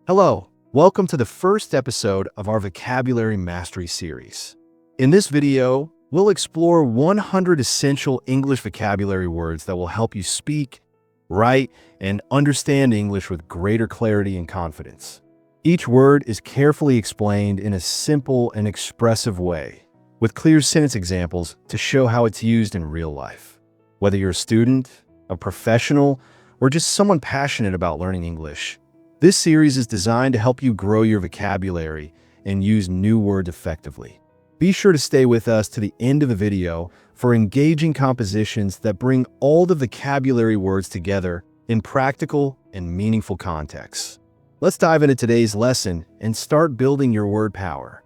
Hello, welcome to the first episode of our Vocabulary Mastery series. In this video, we'll explore 100 essential English vocabulary words that will help you speak, write, and understand English with greater clarity and confidence. Each word is carefully explained in a simple and expressive way, with clear sentence examples to show how it's used in real life. Whether you're a student, a professional, or just someone passionate about learning English, this series is designed to help you grow your vocabulary and use new words effectively. Be sure to stay with us to the end of the video for engaging compositions that bring all the vocabulary words together in practical and meaningful contexts. Let's dive into today's lesson and start building your word power.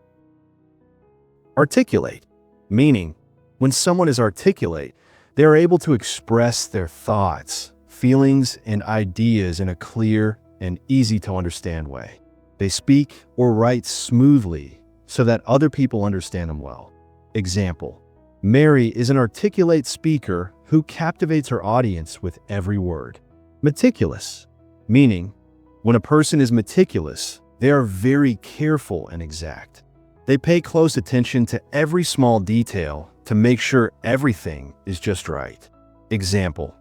Articulate, meaning when someone is articulate, they are able to express their thoughts, feelings, and ideas in a clear and easy-to-understand way. They speak or write smoothly so that other people understand them well. Example: Mary is an articulate speaker who captivates her audience with every word. Meticulous, meaning when a person is meticulous, they are very careful and exact. They pay close attention to every small detail to make sure everything is just right. Example: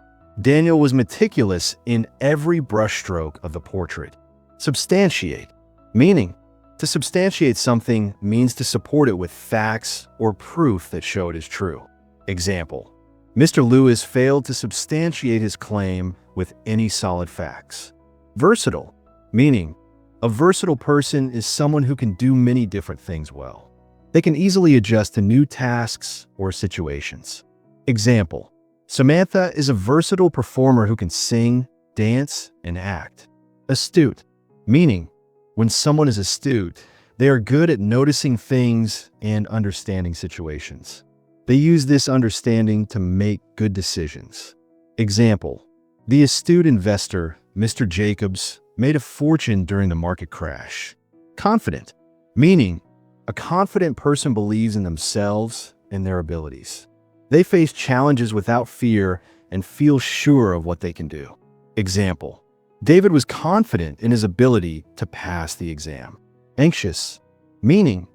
Daniel was meticulous in every brushstroke of the portrait. Substantiate, meaning to substantiate something means to support it with facts or proof that show it is true. Example: Mr. Lewis failed to substantiate his claim with any solid facts. Versatile, meaning a versatile person is someone who can do many different things well. They can easily adjust to new tasks or situations. Example: Samantha is a versatile performer who can sing, dance, and act. Astute, meaning when someone is astute, they are good at noticing things and understanding situations. They use this understanding to make good decisions. Example: The astute investor, Mr. Jacobs, made a fortune during the market crash. Confident, meaning a confident person believes in themselves and their abilities. They face challenges without fear and feel sure of what they can do. Example: David was confident in his ability to pass the exam. Anxious, meaning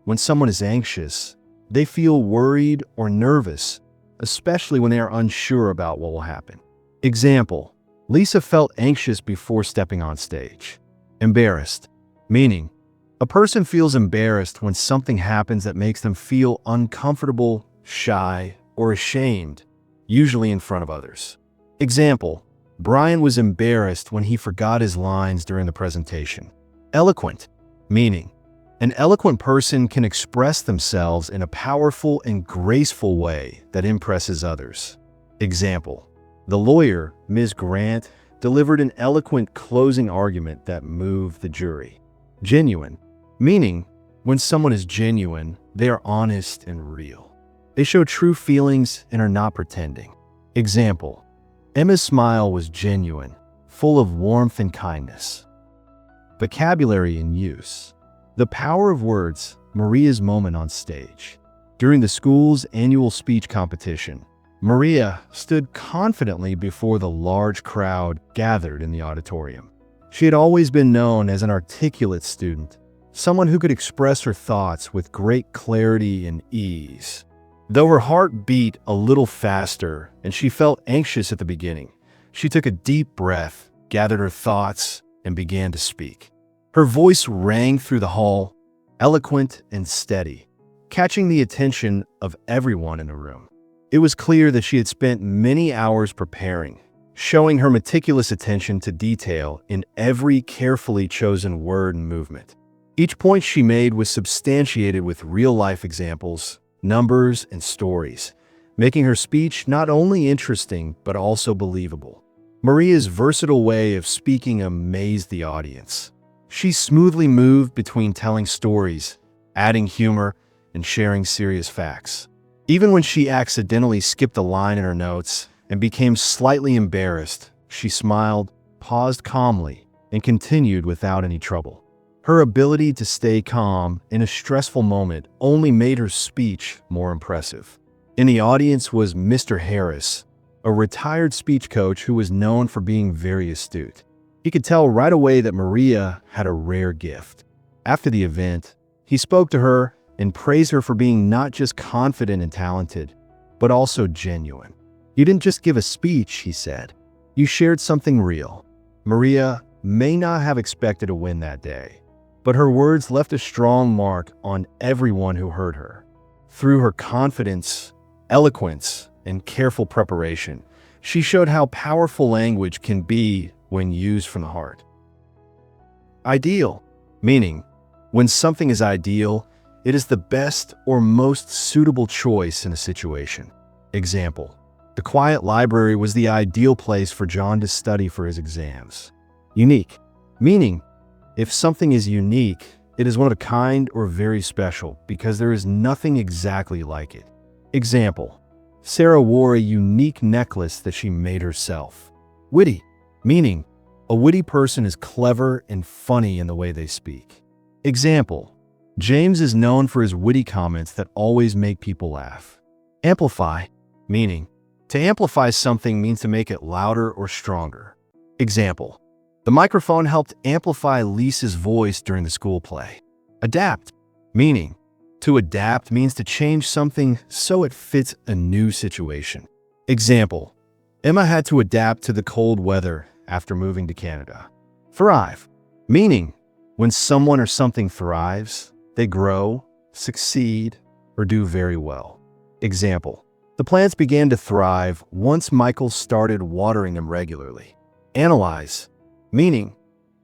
when someone is anxious, they feel worried or nervous, especially when they are unsure about what will happen. Example: Lisa felt anxious before stepping on stage. Embarrassed, meaning a person feels embarrassed when something happens that makes them feel uncomfortable, shy, or ashamed, usually in front of others. Example: Brian was embarrassed when he forgot his lines during the presentation. Eloquent, meaning an eloquent person can express themselves in a powerful and graceful way that impresses others. Example: The lawyer, Ms. Grant, delivered an eloquent closing argument that moved the jury. Genuine, meaning when someone is genuine, they are honest and real. They show true feelings and are not pretending. Example: Emma's smile was genuine, full of warmth and kindness. Vocabulary in use. The power of words, Maria's moment on stage. During the school's annual speech competition, Maria stood confidently before the large crowd gathered in the auditorium. She had always been known as an articulate student, someone who could express her thoughts with great clarity and ease. Though her heart beat a little faster and she felt anxious at the beginning, she took a deep breath, gathered her thoughts, and began to speak. Her voice rang through the hall, eloquent and steady, catching the attention of everyone in the room. It was clear that she had spent many hours preparing, showing her meticulous attention to detail in every carefully chosen word and movement. Each point she made was substantiated with real-life examples, numbers, and stories, making her speech not only interesting but also believable. Maria's versatile way of speaking amazed the audience. She smoothly moved between telling stories, adding humor, and sharing serious facts. Even when she accidentally skipped a line in her notes and became slightly embarrassed, she smiled, paused calmly, and continued without any trouble. Her ability to stay calm in a stressful moment only made her speech more impressive. In the audience was Mr. Harris, a retired speech coach who was known for being very astute. He could tell right away that Maria had a rare gift. After the event, he spoke to her and praised her for being not just confident and talented, but also genuine. You didn't just give a speech, he said. You shared something real. Maria may not have expected to win that day, but her words left a strong mark on everyone who heard her. Through her confidence, eloquence, and careful preparation, she showed how powerful language can be when used from the heart. Ideal, meaning when something is ideal, it is the best or most suitable choice in a situation. Example: the quiet library was the ideal place for John to study for his exams. Unique, meaning if something is unique, it is one of a kind or very special because there is nothing exactly like it. Example: Sarah wore a unique necklace that she made herself. Witty, meaning a witty person is clever and funny in the way they speak. Example: James is known for his witty comments that always make people laugh. Amplify, meaning to amplify something means to make it louder or stronger. Example: the microphone helped amplify Lisa's voice during the school play. Adapt, meaning to adapt means to change something so it fits a new situation. Example: Emma had to adapt to the cold weather after moving to Canada. Thrive, meaning when someone or something thrives, they grow, succeed, or do very well. Example: the plants began to thrive once Michael started watering them regularly. Analyze, meaning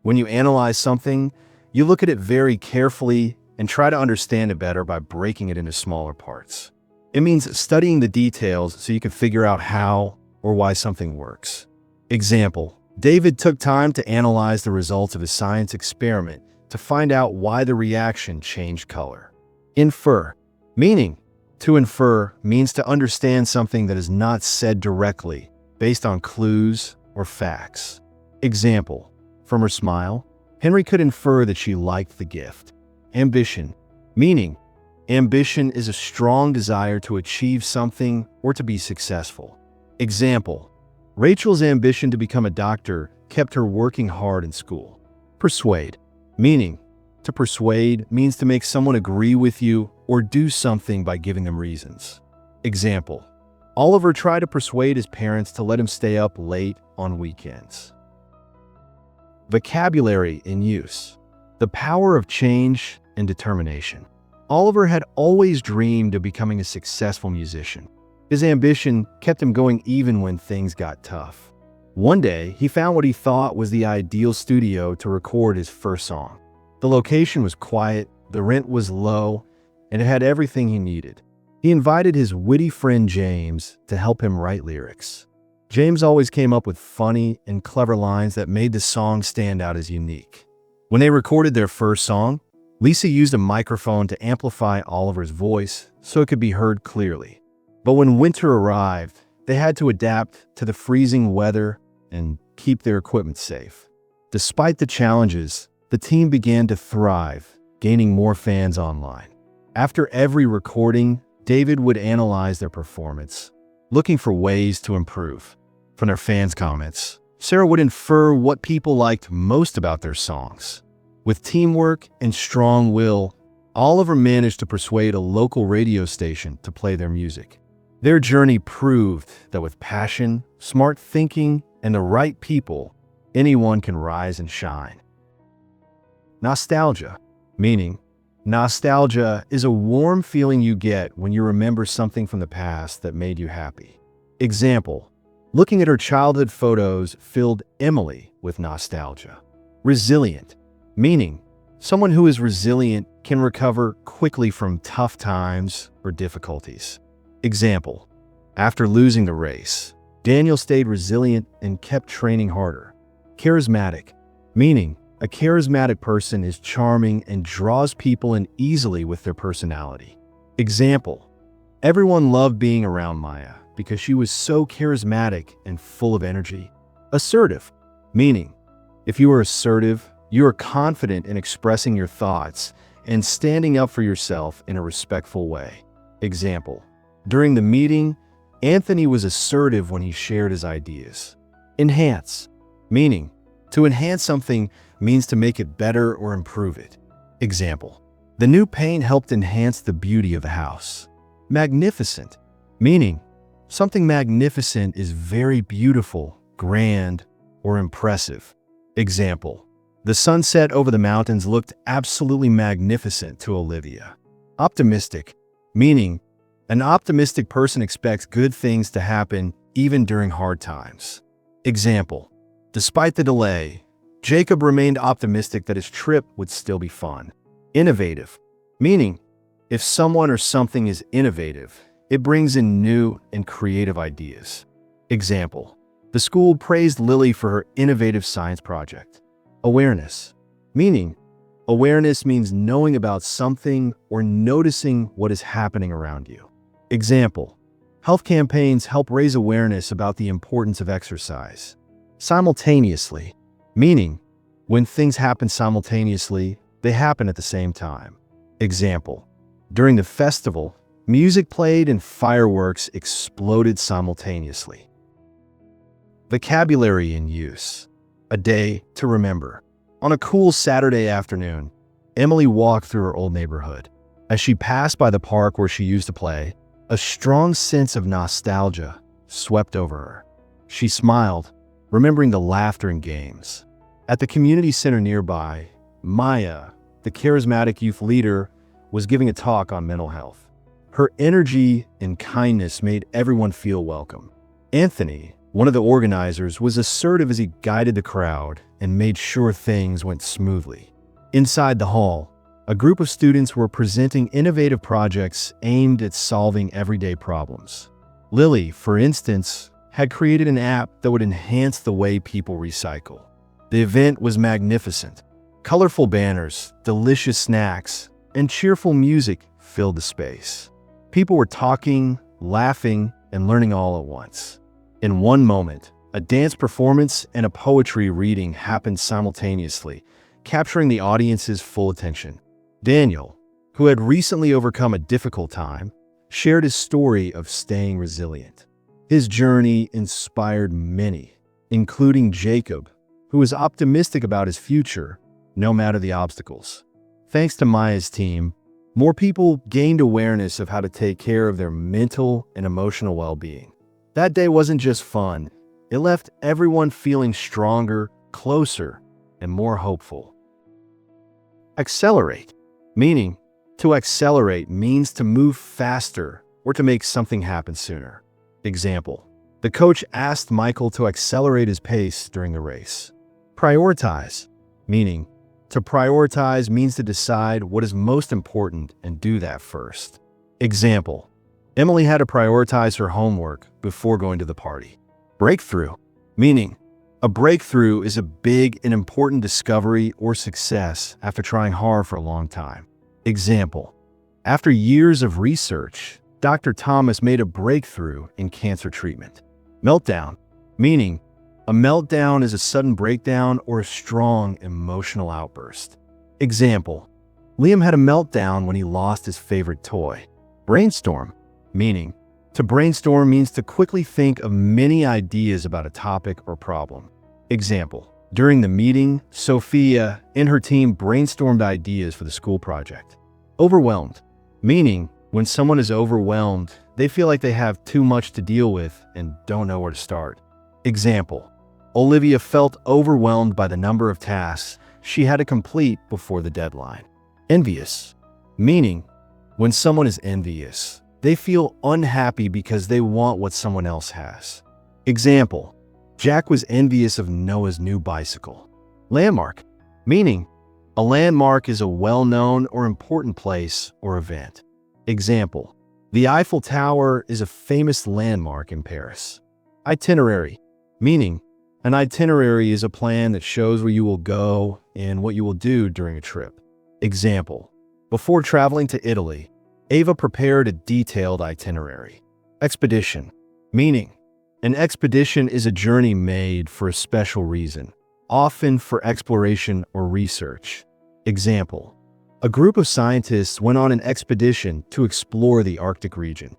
when you analyze something, you look at it very carefully and try to understand it better by breaking it into smaller parts. It means studying the details so you can figure out how or why something works. Example: David took time to analyze the results of his science experiment to find out why the reaction changed color. Infer, meaning to infer means to understand something that is not said directly based on clues or facts. Example: from her smile, Henry could infer that she liked the gift. Ambition, meaning ambition is a strong desire to achieve something or to be successful. Example: Rachel's ambition to become a doctor kept her working hard in school. Persuade, meaning to persuade means to make someone agree with you or do something by giving them reasons. Example: Oliver tried to persuade his parents to let him stay up late on weekends. Vocabulary in use. The power of change and determination. Oliver had always dreamed of becoming a successful musician. His ambition kept him going even when things got tough. One day, he found what he thought was the ideal studio to record his first song. The location was quiet, the rent was low, and it had everything he needed. He invited his witty friend James to help him write lyrics. James always came up with funny and clever lines that made the song stand out as unique. When they recorded their first song, Lisa used a microphone to amplify Oliver's voice so it could be heard clearly. But when winter arrived, they had to adapt to the freezing weather and keep their equipment safe. Despite the challenges, the team began to thrive, gaining more fans online. After every recording, David would analyze their performance, looking for ways to improve. From their fans' comments, Sarah would infer what people liked most about their songs. With teamwork and strong will, Oliver managed to persuade a local radio station to play their music. Their journey proved that with passion, smart thinking, and the right people, anyone can rise and shine. Nostalgia, meaning nostalgia is a warm feeling you get when you remember something from the past that made you happy. Example: looking at her childhood photos filled Emily with nostalgia. Resilient, meaning someone who is resilient can recover quickly from tough times or difficulties. Example: after losing the race, Daniel stayed resilient and kept training harder. Charismatic, meaning a charismatic person is charming and draws people in easily with their personality. Example: everyone loved being around Maya because she was so charismatic and full of energy. Assertive, meaning if you are assertive, you are confident in expressing your thoughts and standing up for yourself in a respectful way. Example: during the meeting, Anthony was assertive when he shared his ideas. Enhance, meaning To enhance something means to make it better or improve it. Example: the new paint helped enhance the beauty of the house. Magnificent, meaning something magnificent is very beautiful, grand, or impressive. Example: the sunset over the mountains looked absolutely magnificent to Olivia. Optimistic, meaning an optimistic person expects good things to happen even during hard times. Example: despite the delay, Jacob remained optimistic that his trip would still be fun. Innovative, meaning if someone or something is innovative, it brings in new and creative ideas. Example: the school praised Lily for her innovative science project. Awareness, meaning awareness means knowing about something or noticing what is happening around you. Example: health campaigns help raise awareness about the importance of exercise. Simultaneously, meaning when things happen simultaneously, they happen at the same time. Example: during the festival, music played and fireworks exploded simultaneously. Vocabulary in use. A day to remember. On a cool Saturday afternoon, Emily walked through her old neighborhood. As she passed by the park where she used to play, a strong sense of nostalgia swept over her. She smiled, remembering the laughter and games. At the community center nearby, Maya, the charismatic youth leader, was giving a talk on mental health. Her energy and kindness made everyone feel welcome. Anthony, one of the organizers, was assertive as he guided the crowd and made sure things went smoothly. Inside the hall, a group of students were presenting innovative projects aimed at solving everyday problems. Lily, for instance, had created an app that would enhance the way people recycle. The event was magnificent. Colorful banners, delicious snacks, and cheerful music filled the space. People were talking, laughing, and learning all at once. In one moment, a dance performance and a poetry reading happened simultaneously, capturing the audience's full attention. Daniel, who had recently overcome a difficult time, shared his story of staying resilient. His journey inspired many, including Jacob, who was optimistic about his future, no matter the obstacles. Thanks to Maya's team, more people gained awareness of how to take care of their mental and emotional well-being. That day wasn't just fun, it left everyone feeling stronger, closer, and more hopeful. Accelerate, meaning to accelerate means to move faster or to make something happen sooner. Example: the coach asked Michael to accelerate his pace during the race. Prioritize, meaning to prioritize means to decide what is most important and do that first. Example: Emily had to prioritize her homework before going to the party. Breakthrough, meaning a breakthrough is a big and important discovery or success after trying hard for a long time. Example: after years of research, Dr. Thomas made a breakthrough in cancer treatment. Meltdown, meaning a meltdown is a sudden breakdown or a strong emotional outburst. Example: Liam had a meltdown when he lost his favorite toy. Brainstorm, meaning to brainstorm means to quickly think of many ideas about a topic or problem. Example: during the meeting, Sophia and her team brainstormed ideas for the school project. Overwhelmed, meaning when someone is overwhelmed, they feel like they have too much to deal with and don't know where to start. Example: Olivia felt overwhelmed by the number of tasks she had to complete before the deadline. Envious, meaning when someone is envious, they feel unhappy because they want what someone else has. Example: Jack was envious of Noah's new bicycle. Landmark, meaning a landmark is a well-known or important place or event. Example: the Eiffel Tower is a famous landmark in Paris. Itinerary, meaning an itinerary is a plan that shows where you will go and what you will do during a trip. Example: before traveling to Italy, Ava prepared a detailed itinerary. Expedition, meaning an expedition is a journey made for a special reason, often for exploration or research. Example: a group of scientists went on an expedition to explore the Arctic region.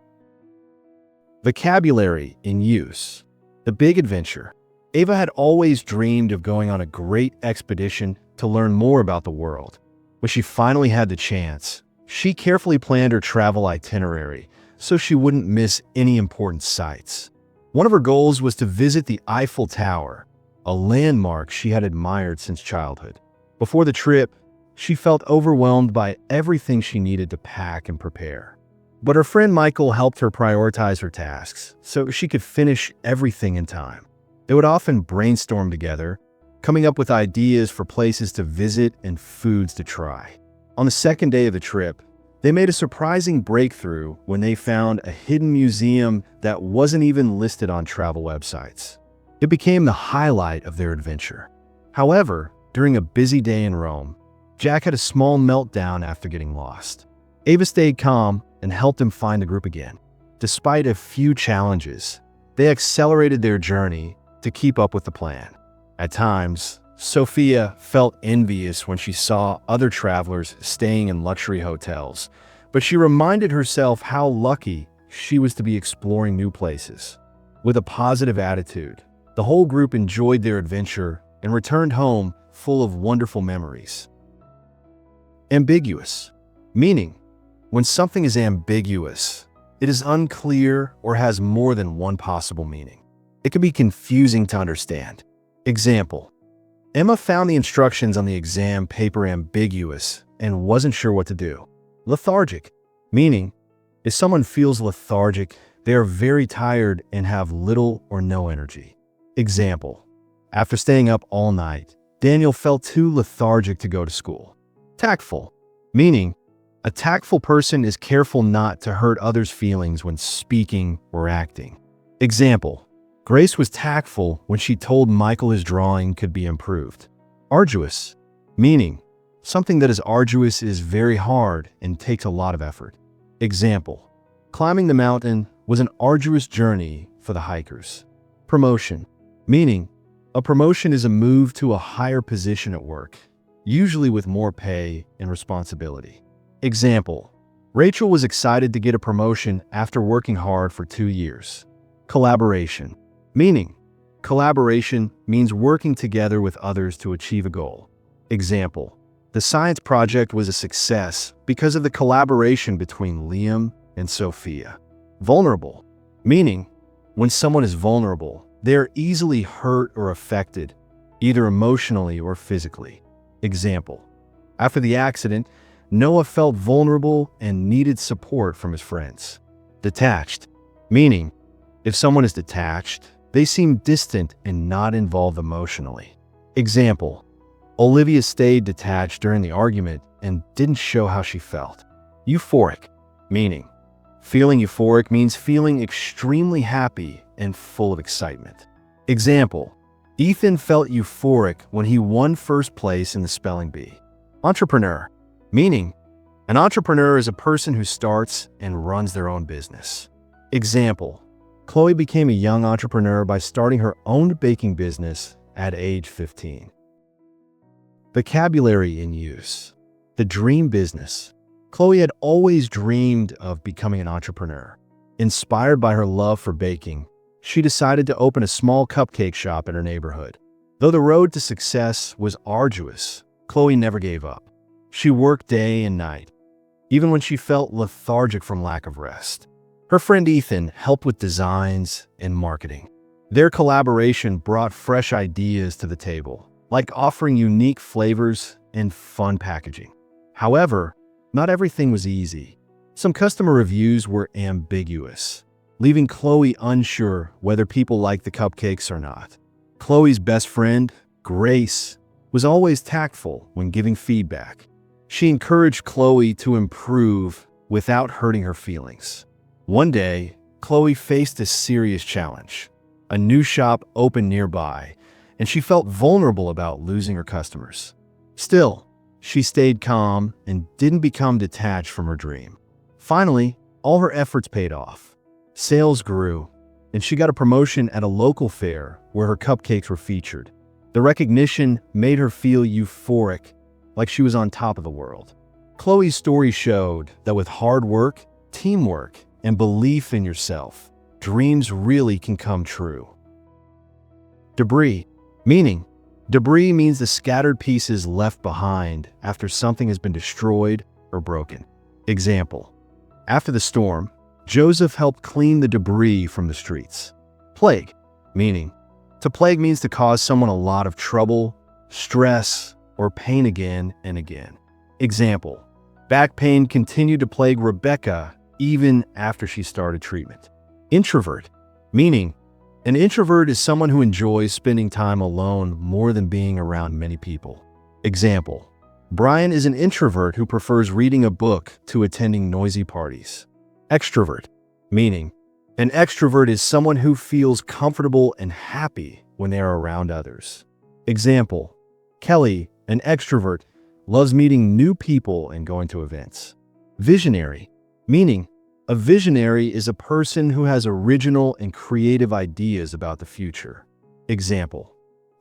Vocabulary in use. The big adventure. Ava had always dreamed of going on a great expedition to learn more about the world. When she finally had the chance, she carefully planned her travel itinerary so she wouldn't miss any important sights. One of her goals was to visit the Eiffel Tower, a landmark she had admired since childhood. Before the trip, she felt overwhelmed by everything she needed to pack and prepare. But her friend Michael helped her prioritize her tasks so she could finish everything in time. They would often brainstorm together, coming up with ideas for places to visit and foods to try. On the second day of the trip, they made a surprising breakthrough when they found a hidden museum that wasn't even listed on travel websites. It became the highlight of their adventure. However, during a busy day in Rome, Jack had a small meltdown after getting lost. Ava stayed calm and helped him find the group again. Despite a few challenges, they accelerated their journey to keep up with the plan. At times, Sophia felt envious when she saw other travelers staying in luxury hotels, but she reminded herself how lucky she was to be exploring new places. With a positive attitude, the whole group enjoyed their adventure and returned home full of wonderful memories. Ambiguous, meaning when something is ambiguous, it is unclear or has more than one possible meaning. It can be confusing to understand. Example: Emma found the instructions on the exam paper ambiguous and wasn't sure what to do. Lethargic, meaning if someone feels lethargic, they are very tired and have little or no energy. Example: after staying up all night, Daniel felt too lethargic to go to school. Tactful, meaning a tactful person is careful not to hurt others' feelings when speaking or acting. Example: Grace was tactful when she told Michael his drawing could be improved. Arduous, meaning something that is arduous is very hard and takes a lot of effort. Example: climbing the mountain was an arduous journey for the hikers. Promotion, meaning a promotion is a move to a higher position at work, usually with more pay and responsibility. Example: Rachel was excited to get a promotion after working hard for 2 years. Collaboration, meaning collaboration means working together with others to achieve a goal. Example: the science project was a success because of the collaboration between Liam and Sophia. Vulnerable, meaning when someone is vulnerable, they are easily hurt or affected, either emotionally or physically. Example: after the accident, Noah felt vulnerable and needed support from his friends. Detached, meaning if someone is detached, they seem distant and not involved emotionally. Example: Olivia stayed detached during the argument and didn't show how she felt. Euphoric, meaning feeling euphoric means feeling extremely happy and full of excitement. Example: Ethan felt euphoric when he won first place in the spelling bee. Entrepreneur, meaning an entrepreneur is a person who starts and runs their own business. Example: Chloe became a young entrepreneur by starting her own baking business at age 15. Vocabulary in use. The dream business. Chloe had always dreamed of becoming an entrepreneur. Inspired by her love for baking, she decided to open a small cupcake shop in her neighborhood. Though the road to success was arduous, Chloe never gave up. She worked day and night, even when she felt lethargic from lack of rest. Her friend Ethan helped with designs and marketing. Their collaboration brought fresh ideas to the table, like offering unique flavors and fun packaging. However, not everything was easy. Some customer reviews were ambiguous, leaving Chloe unsure whether people liked the cupcakes or not. Chloe's best friend, Grace, was always tactful when giving feedback. She encouraged Chloe to improve without hurting her feelings. One day, Chloe faced a serious challenge. A new shop opened nearby, and she felt vulnerable about losing her customers. Still, she stayed calm and didn't become detached from her dream. Finally, all her efforts paid off. Sales grew, and she got a promotion at a local fair where her cupcakes were featured. The recognition made her feel euphoric, like she was on top of the world. Chloe's story showed that with hard work, teamwork, and belief in yourself, dreams really can come true. Debris, meaning debris means the scattered pieces left behind after something has been destroyed or broken. Example: after the storm, Joseph helped clean the debris from the streets. Plague, meaning to plague means to cause someone a lot of trouble, stress, or pain again and again. Example: back pain continued to plague Rebecca even after she started treatment. Introvert, meaning an introvert is someone who enjoys spending time alone more than being around many people. Example: Brian is an introvert who prefers reading a book to attending noisy parties. Extrovert, meaning an extrovert is someone who feels comfortable and happy when they are around others. Example: Kelly, an extrovert, loves meeting new people and going to events. Visionary, meaning a visionary is a person who has original and creative ideas about the future. Example: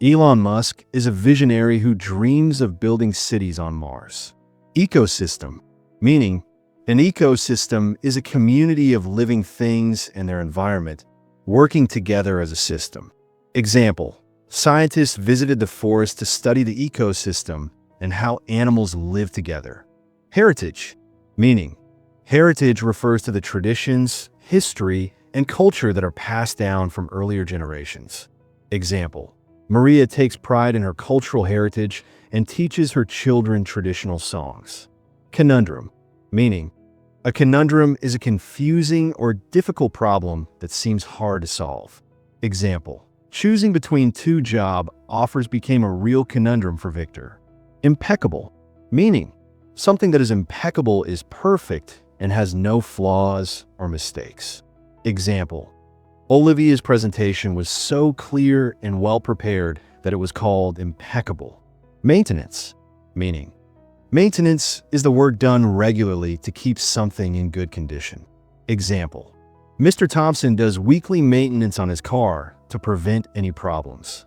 Elon Musk is a visionary who dreams of building cities on Mars. Ecosystem, meaning an ecosystem is a community of living things and their environment working together as a system. Example: scientists visited the forest to study the ecosystem and how animals live together. Heritage, meaning heritage refers to the traditions, history, and culture that are passed down from earlier generations. Example: Maria takes pride in her cultural heritage and teaches her children traditional songs. Conundrum, meaning a conundrum is a confusing or difficult problem that seems hard to solve. Example: choosing between two job offers became a real conundrum for Victor. Impeccable, meaning something that is impeccable is perfect and has no flaws or mistakes. Example: Olivia's presentation was so clear and well prepared that it was called impeccable. Maintenance, meaning maintenance is the work done regularly to keep something in good condition. Example: Mr. Thompson does weekly maintenance on his car to prevent any problems.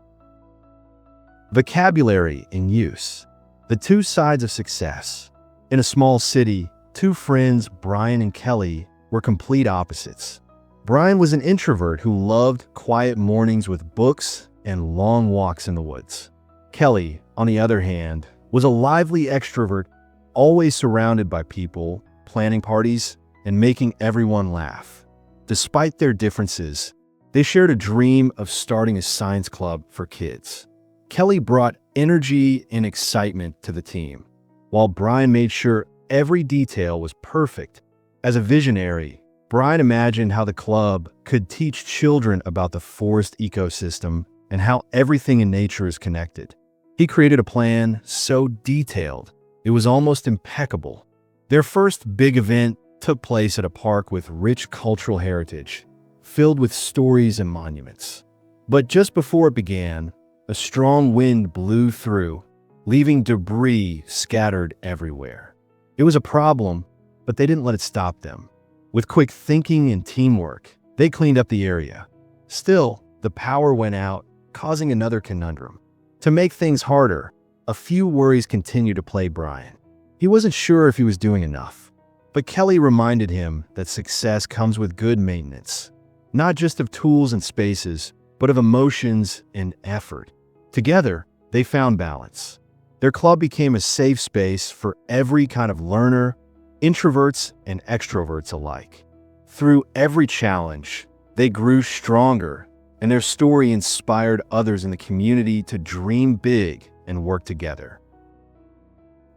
Vocabulary in use. The two sides of success. In a small city, two friends, Brian and Kelly, were complete opposites. Brian was an introvert who loved quiet mornings with books and long walks in the woods. Kelly, on the other hand, was a lively extrovert, always surrounded by people, planning parties, and making everyone laugh. Despite their differences, they shared a dream of starting a science club for kids. Kelly brought energy and excitement to the team, while Brian made sure every detail was perfect. As a visionary, Brian imagined how the club could teach children about the forest ecosystem and how everything in nature is connected. He created a plan so detailed, it was almost impeccable. Their first big event took place at a park with rich cultural heritage, filled with stories and monuments. But just before it began, a strong wind blew through, leaving debris scattered everywhere. It was a problem, but they didn't let it stop them. With quick thinking and teamwork, they cleaned up the area. Still, the power went out, causing another conundrum. To make things harder, a few worries continued to plague Brian. He wasn't sure if he was doing enough, but Kelly reminded him that success comes with good maintenance, not just of tools and spaces, but of emotions and effort. Together, they found balance. Their club became a safe space for every kind of learner, introverts and extroverts alike. Through every challenge, they grew stronger, and their story inspired others in the community to dream big and work together.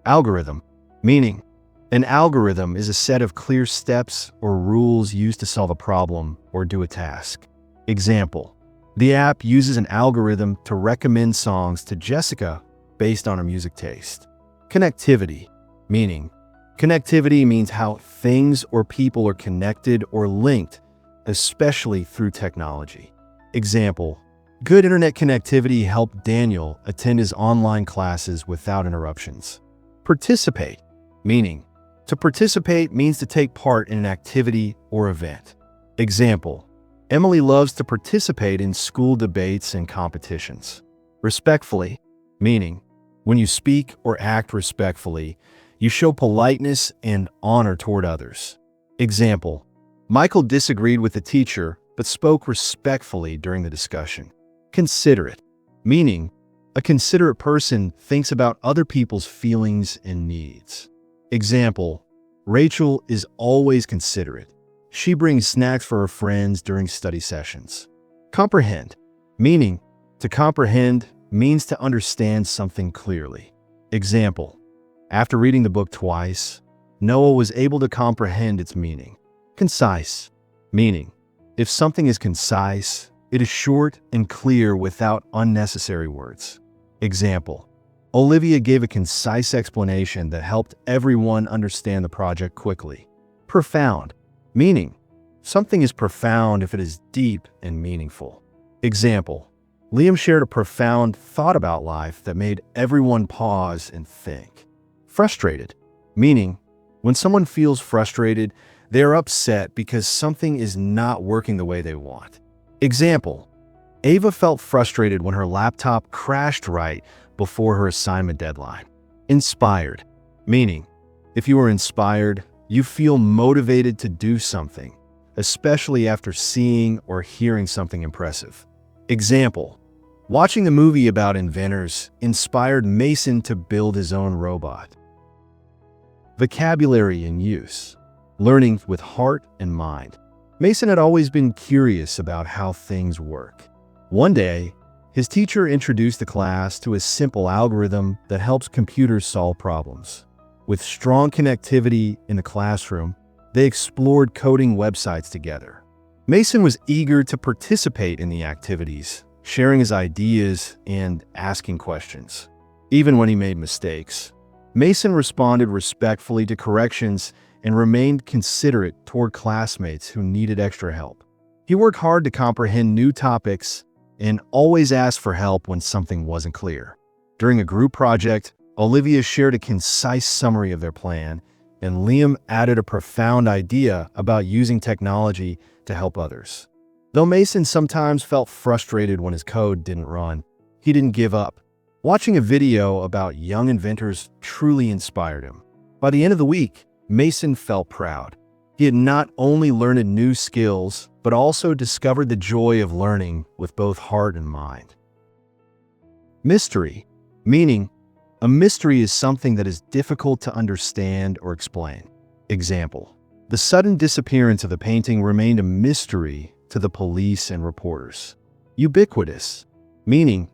Algorithm, meaning an algorithm is a set of clear steps or rules used to solve a problem or do a task. Example: the app uses an algorithm to recommend songs to Jessica based on her music taste. Connectivity, meaning connectivity means how things or people are connected or linked, especially through technology. Example: good internet connectivity helped Daniel attend his online classes without interruptions. Participate, meaning to participate means to take part in an activity or event. Example: Emily loves to participate in school debates and competitions. Respectfully, meaning when you speak or act respectfully, you show politeness and honor toward others. Example: Michael disagreed with the teacher but spoke respectfully during the discussion. Considerate, meaning a considerate person thinks about other people's feelings and needs. Example, Rachel is always considerate. She brings snacks for her friends during study sessions. Comprehend, meaning to comprehend means to understand something clearly. Example, after reading the book twice, Noah was able to comprehend its meaning. Concise, meaning if something is concise, it is short and clear without unnecessary words. Example, Olivia gave a concise explanation that helped everyone understand the project quickly. Profound, meaning something is profound if it is deep and meaningful. Example, Liam shared a profound thought about life that made everyone pause and think. Frustrated, meaning when someone feels frustrated, they are upset because something is not working the way they want. Example, Ava felt frustrated when her laptop crashed right before her assignment deadline. Inspired, meaning if you are inspired, you feel motivated to do something, especially after seeing or hearing something impressive. Example, watching the movie about inventors inspired Mason to build his own robot. Vocabulary in use, learning with heart and mind. Mason had always been curious about how things work. One day, his teacher introduced the class to a simple algorithm that helps computers solve problems. With strong connectivity in the classroom, they explored coding websites together. Mason was eager to participate in the activities, sharing his ideas and asking questions. Even when he made mistakes, Mason responded respectfully to corrections and remained considerate toward classmates who needed extra help. He worked hard to comprehend new topics and always asked for help when something wasn't clear. During a group project, Olivia shared a concise summary of their plan, and Liam added a profound idea about using technology to help others. Though Mason sometimes felt frustrated when his code didn't run, he didn't give up. Watching a video about young inventors truly inspired him. By the end of the week, Mason felt proud. He had not only learned new skills, but also discovered the joy of learning with both heart and mind. Mystery, meaning a mystery is something that is difficult to understand or explain. Example, the sudden disappearance of the painting remained a mystery to the police and reporters. Ubiquitous, meaning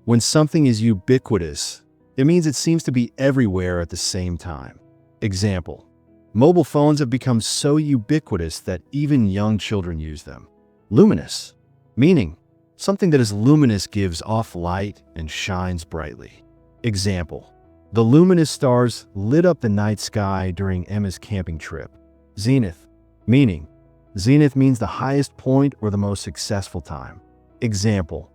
when something is ubiquitous, it means it seems to be everywhere at the same time. Example, mobile phones have become so ubiquitous that even young children use them. Luminous, meaning something that is luminous gives off light and shines brightly. Example, the luminous stars lit up the night sky during Emma's camping trip. Zenith, meaning zenith means the highest point or the most successful time. Example,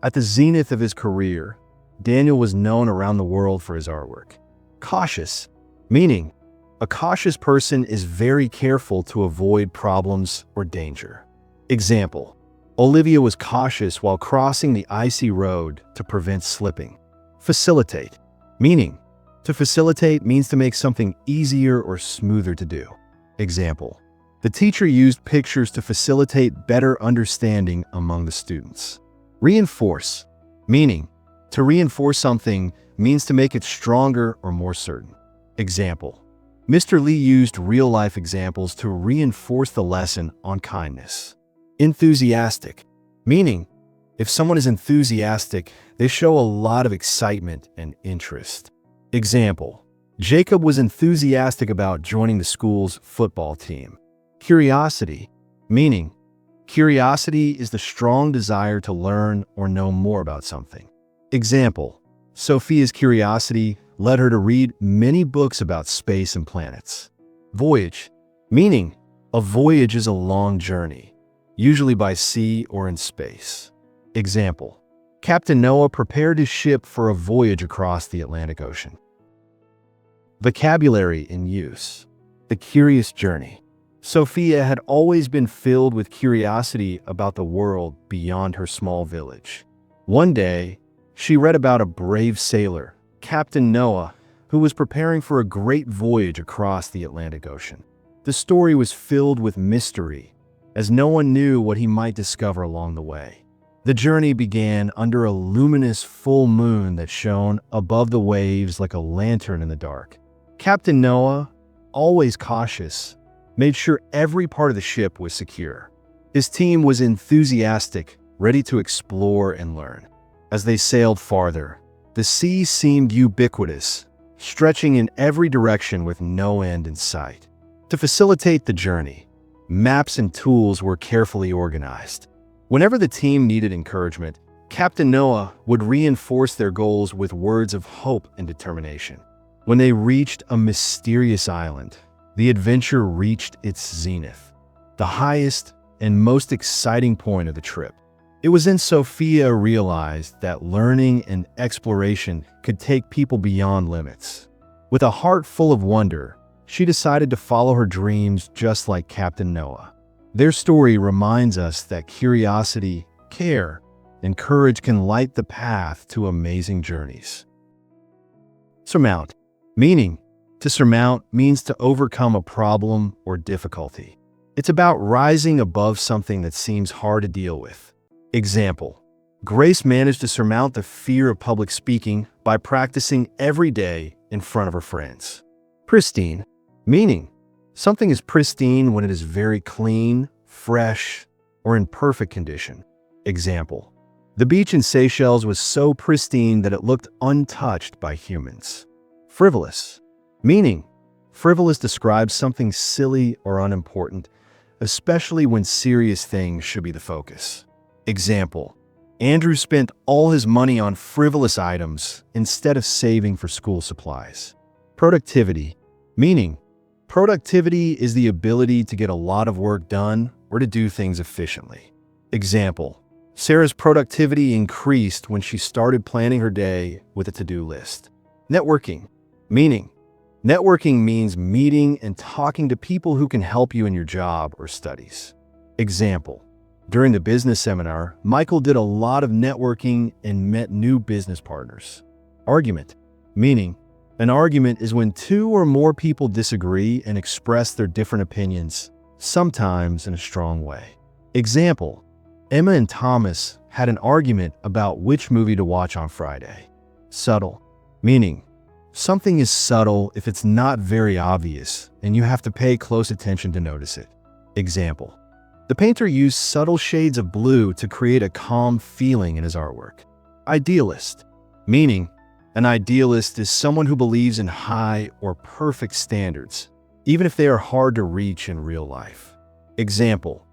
at the zenith of his career, Daniel was known around the world for his artwork. Cautious, meaning a cautious person is very careful to avoid problems or danger. Example, Olivia was cautious while crossing the icy road to prevent slipping. Facilitate, meaning to facilitate means to make something easier or smoother to do. Example, the teacher used pictures to facilitate better understanding among the students. Reinforce, meaning to reinforce something means to make it stronger or more certain. Example, Mr. Lee used real-life examples to reinforce the lesson on kindness. Enthusiastic, meaning if someone is enthusiastic, they show a lot of excitement and interest. Example, Jacob was enthusiastic about joining the school's football team. Curiosity, meaning curiosity is the strong desire to learn or know more about something. Example, Sophia's curiosity led her to read many books about space and planets. Voyage, meaning a voyage is a long journey, usually by sea or in space. Example, Captain Noah prepared his ship for a voyage across the Atlantic Ocean. Vocabulary in use. The curious journey. Sophia had always been filled with curiosity about the world beyond her small village. One day, she read about a brave sailor, Captain Noah, who was preparing for a great voyage across the Atlantic Ocean. The story was filled with mystery, as no one knew what he might discover along the way. The journey began under a luminous full moon that shone above the waves like a lantern in the dark. Captain Noah, always cautious, made sure every part of the ship was secure. His team was enthusiastic, ready to explore and learn. As they sailed farther, the sea seemed ubiquitous, stretching in every direction with no end in sight. To facilitate the journey, maps and tools were carefully organized. Whenever the team needed encouragement, Captain Noah would reinforce their goals with words of hope and determination. When they reached a mysterious island, the adventure reached its zenith, the highest and most exciting point of the trip. It was then Sophia realized that learning and exploration could take people beyond limits. With a heart full of wonder, she decided to follow her dreams just like Captain Noah. Their story reminds us that curiosity, care, and courage can light the path to amazing journeys. Surmount. Meaning. To surmount means to overcome a problem or difficulty. It's about rising above something that seems hard to deal with. Example: Grace managed to surmount the fear of public speaking by practicing every day in front of her friends. Pristine. Meaning. Something is pristine when it is very clean, fresh, or in perfect condition. Example: The beach in Seychelles was so pristine that it looked untouched by humans. Frivolous. Meaning. Frivolous describes something silly or unimportant, especially when serious things should be the focus. Example: Andrew spent all his money on frivolous items instead of saving for school supplies. Productivity. Meaning. Productivity is the ability to get a lot of work done or to do things efficiently. Example: Sarah's productivity increased when she started planning her day with a to-do list. Networking. Meaning. Networking means meeting and talking to people who can help you in your job or studies. Example: During the business seminar, Michael did a lot of networking and met new business partners. Argument. Meaning. An argument is when two or more people disagree and express their different opinions, sometimes in a strong way. Example: Emma and Thomas had an argument about which movie to watch on Friday. Subtle. Meaning. Something is subtle if it's not very obvious, and you have to pay close attention to notice it. Example: The painter used subtle shades of blue to create a calm feeling in his artwork. Idealist. Meaning. An idealist is someone who believes in high or perfect standards, even if they are hard to reach in real life. Example: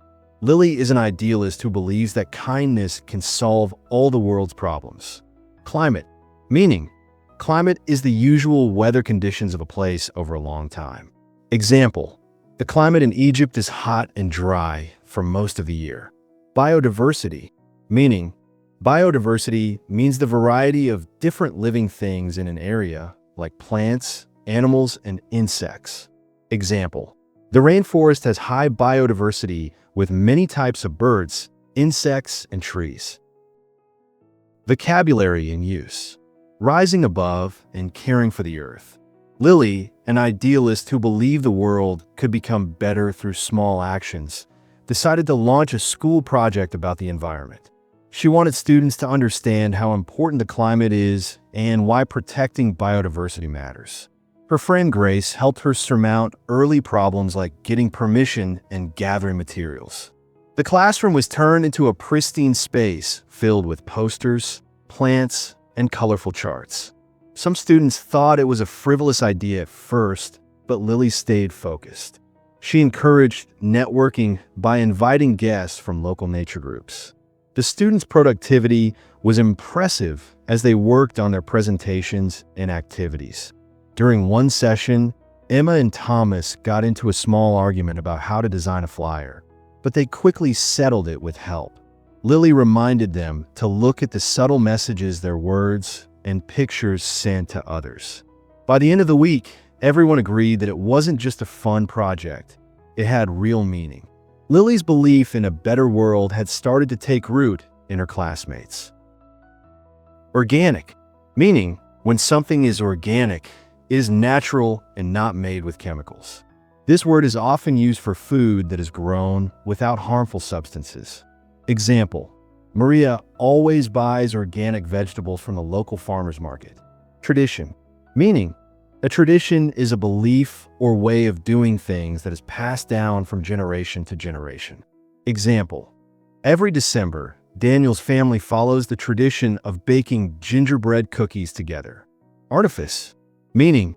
Lily is an idealist who believes that kindness can solve all the world's problems. Climate. Meaning. Climate is the usual weather conditions of a place over a long time. Example: The climate in Egypt is hot and dry for most of the year. Biodiversity. Meaning. Biodiversity means the variety of different living things in an area, like plants, animals, and insects. Example: The rainforest has high biodiversity with many types of birds, insects, and trees. Vocabulary in use. Rising above and caring for the earth. Lily, an idealist who believed the world could become better through small actions, decided to launch a school project about the environment. She wanted students to understand how important the climate is and why protecting biodiversity matters. Her friend Grace helped her surmount early problems like getting permission and gathering materials. The classroom was turned into a pristine space filled with posters, plants, and colorful charts. Some students thought it was a frivolous idea at first, but Lily stayed focused. She encouraged networking by inviting guests from local nature groups. The students' productivity was impressive as they worked on their presentations and activities. During one session, Emma and Thomas got into a small argument about how to design a flyer, but they quickly settled it with help. Lily reminded them to look at the subtle messages their words and pictures sent to others. By the end of the week, everyone agreed that it wasn't just a fun project, it had real meaning. Lily's belief in a better world had started to take root in her classmates. Organic. Meaning, when something is organic, it is natural and not made with chemicals. This word is often used for food that is grown without harmful substances. Example: Maria always buys organic vegetables from the local farmer's market. Tradition, meaning a tradition is a belief or way of doing things that is passed down from generation to generation. Example, every December, Daniel's family follows the tradition of baking gingerbread cookies together. Artifice, meaning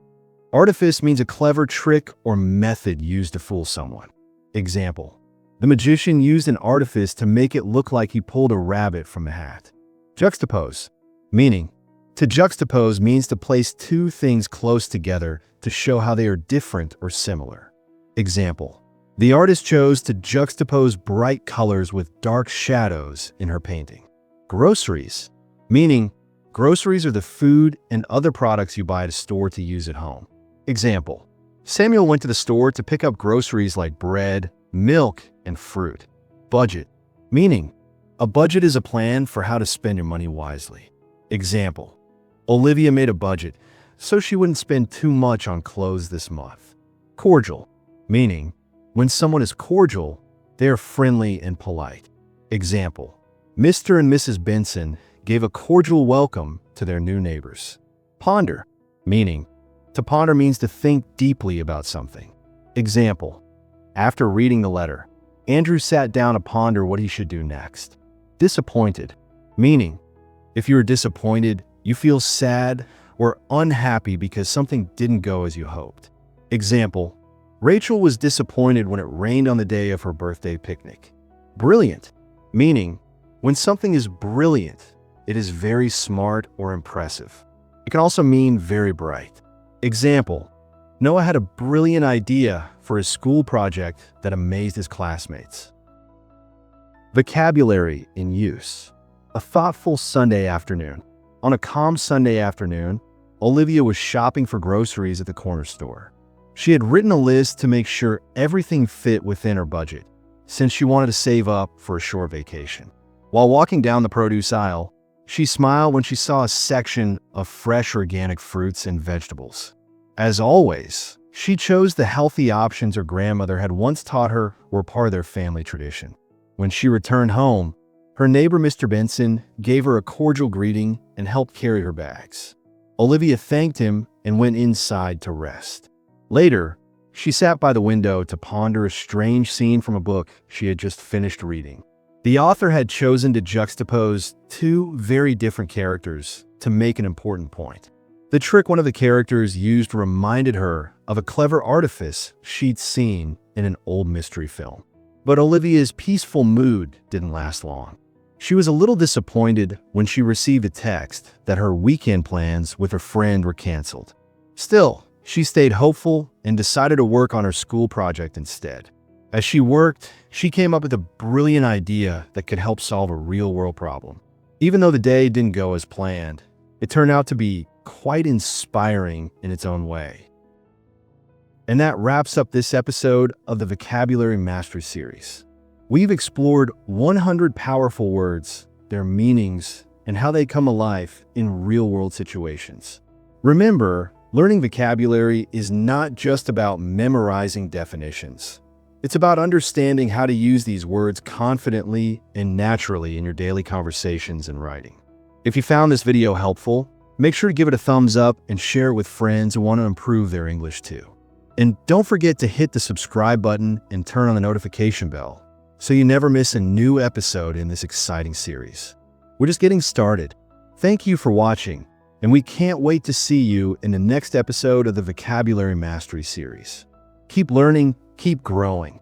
artifice means a clever trick or method used to fool someone. Example, the magician used an artifice to make it look like he pulled a rabbit from a hat. Juxtapose, meaning to juxtapose means to place two things close together to show how they are different or similar. Example, the artist chose to juxtapose bright colors with dark shadows in her painting. Groceries, meaning groceries are the food and other products you buy at a store to use at home. Example, Samuel went to the store to pick up groceries like bread, milk, and fruit. Budget, meaning a budget is a plan for how to spend your money wisely. Example, Olivia made a budget so she wouldn't spend too much on clothes this month. Cordial, meaning when someone is cordial, they are friendly and polite. Example, Mr. and Mrs. Benson gave a cordial welcome to their new neighbors. Ponder, meaning to ponder means to think deeply about something. Example, after reading the letter, Andrew sat down to ponder what he should do next. Disappointed, meaning if you are disappointed, you feel sad or unhappy because something didn't go as you hoped. Example, Rachel was disappointed when it rained on the day of her birthday picnic. Brilliant, meaning when something is brilliant, it is very smart or impressive. It can also mean very bright. Example, Noah had a brilliant idea for his school project that amazed his classmates. Vocabulary in use. A thoughtful Sunday afternoon. On a calm Sunday afternoon, Olivia was shopping for groceries at the corner store. She had written a list to make sure everything fit within her budget, since she wanted to save up for a short vacation. While walking down the produce aisle, she smiled when she saw a section of fresh organic fruits and vegetables. As always, she chose the healthy options her grandmother had once taught her were part of their family tradition. When she returned home, her neighbor Mr. Benson gave her a cordial greeting and helped carry her bags. Olivia thanked him and went inside to rest. Later, she sat by the window to ponder a strange scene from a book she had just finished reading. The author had chosen to juxtapose two very different characters to make an important point. The trick one of the characters used reminded her of a clever artifice she'd seen in an old mystery film. But Olivia's peaceful mood didn't last long. She was a little disappointed when she received a text that her weekend plans with her friend were canceled. Still, she stayed hopeful and decided to work on her school project instead. As she worked, she came up with a brilliant idea that could help solve a real-world problem. Even though the day didn't go as planned, it turned out to be quite inspiring in its own way. And that wraps up this episode of the Vocabulary Mastery Series. We've explored 100 powerful words, their meanings, and how they come alive in real-world situations. Remember, learning vocabulary is not just about memorizing definitions. It's about understanding how to use these words confidently and naturally in your daily conversations and writing. If you found this video helpful, make sure to give it a thumbs up and share it with friends who want to improve their English too. And don't forget to hit the subscribe button and turn on the notification bell so you never miss a new episode in this exciting series. We're just getting started. Thank you for watching, and we can't wait to see you in the next episode of the Vocabulary Mastery Series. Keep learning, keep growing.